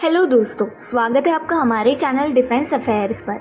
Hello दोस्तों, स्वागत है आपका हमारे चैनल डिफेंस अफेयर्स पर।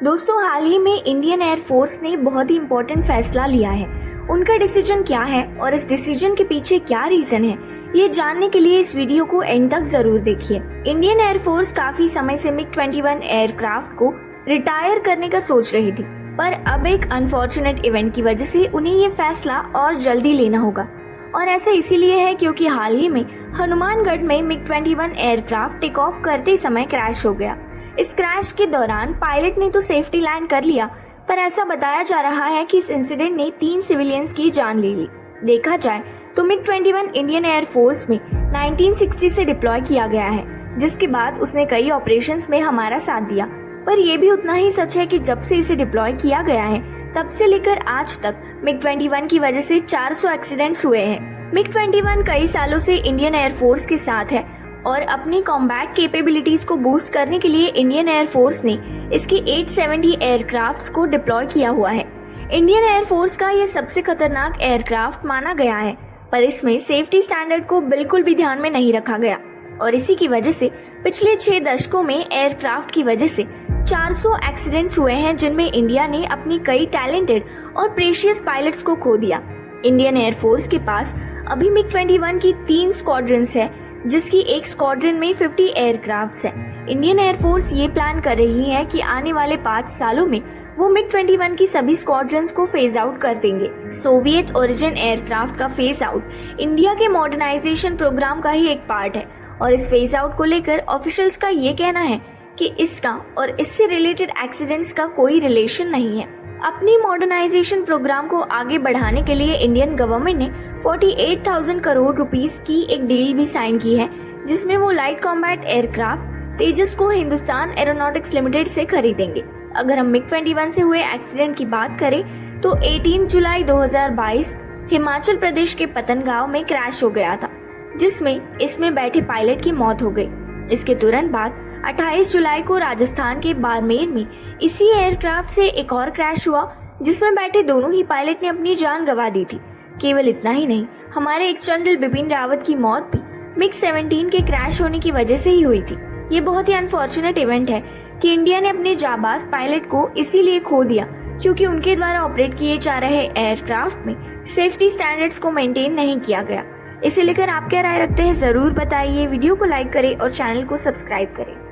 दोस्तों, हाल ही में इंडियन एयर फोर्स ने बहुत ही इम्पोर्टेंट फैसला लिया है। उनका डिसीजन क्या है और इस डिसीजन के पीछे क्या रीजन है, ये जानने के लिए इस वीडियो को एंड तक जरूर देखिए। इंडियन एयर फोर्स काफी समय से MiG-21 एयरक्राफ्ट को रिटायर करने का सोच रही थी, पर अब एक अनफॉर्चुनेट इवेंट की वजह से उन्हें ये फैसला और जल्दी लेना होगा। और ऐसा इसीलिए है क्योंकि हाल ही में हनुमानगढ़ में MiG-21 एयरक्राफ्ट टेक ऑफ करते समय क्रैश हो गया। इस क्रैश के दौरान पायलट ने तो सेफ्टी लैंड कर लिया, पर ऐसा बताया जा रहा है कि इस इंसिडेंट ने 3 सिविलियंस की जान ले ली। देखा जाए तो MiG-21 इंडियन एयर फोर्स में 1960 से डिप्लॉय किया गया है, जिसके बाद उसने कई ऑपरेशंस में हमारा साथ दिया। पर यह भी उतना ही सच है कि जब से इसे डिप्लॉय किया गया है तब से लेकर आज तक MiG-21 की वजह से 400 एक्सीडेंट्स हुए हैं। MiG-21 कई सालों से इंडियन एयर फोर्स के साथ है और अपनी कॉम्बैट कैपेबिलिटीज को बूस्ट करने के लिए इंडियन एयर फोर्स ने इसके 870 एयरक्राफ्ट्स को डिप्लॉय किया हुआ है। इंडियन एयर फोर्स का ये सबसे खतरनाक एयरक्राफ्ट माना गया है, पर इसमें सेफ्टी स्टैंडर्ड को बिल्कुल भी ध्यान में नहीं रखा गया और इसी की वजह से पिछले 6 दशकों में एयरक्राफ्ट की वजह से 400 एक्सीडेंट्स हुए हैं, जिनमें इंडिया ने अपनी कई टैलेंटेड और प्रेशियस पायलट्स को खो दिया। इंडियन एयर फोर्स के पास अभी MiG-21 की 3 स्क्वाड्रंस है, जिसकी एक स्क्वाड्रन में 50 एयरक्राफ्ट्स हैं। इंडियन एयर फोर्स ये प्लान कर रही है कि आने वाले 5 सालों में वो MiG-21 की सभी स्क्वाड्रंस को फेज आउट कर देंगे। सोवियत ओरिजिन एयरक्राफ्ट का फेज आउट इंडिया के मॉडर्नाइजेशन प्रोग्राम का ही एक पार्ट है और इस फेज आउट को लेकर ऑफिशियल्स का ये कहना है कि इसका और इससे रिलेटेड एक्सीडेंट्स का कोई रिलेशन नहीं है। अपनी मॉडर्नाइजेशन प्रोग्राम को आगे बढ़ाने के लिए इंडियन गवर्नमेंट ने 48,000 करोड़ रुपीस की एक डील भी साइन की है, जिसमें वो लाइट कॉम्बैट एयरक्राफ्ट तेजस को हिंदुस्तान एरोनॉटिक्स लिमिटेड से खरीदेंगे। अगर हम MiG-21 से हुए एक्सीडेंट की बात करें तो 18 जुलाई 2022 हिमाचल प्रदेश के पतनगांव में क्रैश हो गया था, जिसमें इसमें बैठे पायलट की मौत हो गई। इसके तुरंत बाद 28 जुलाई को राजस्थान के बाड़मेर में इसी एयरक्राफ्ट से एक और क्रैश हुआ, जिसमें बैठे दोनों ही पायलट ने अपनी जान गंवा दी थी। केवल इतना ही नहीं, हमारे एक्स जनरल बिपिन रावत की मौत भी MiG-17 के क्रैश होने की वजह से ही हुई थी। ये बहुत ही अनफॉर्चुनेट इवेंट है कि इंडिया ने अपने जाबाज पायलट को इसीलिए खो दिया क्योंकि उनके द्वारा ऑपरेट किए जा रहे एयरक्राफ्ट में सेफ्टी स्टैंडर्ड्स को मेंटेन नहीं किया गया। इसे लेकर आप क्या राय रखते हैं, जरूर बताइए। वीडियो को लाइक करें और चैनल को सब्सक्राइब करें।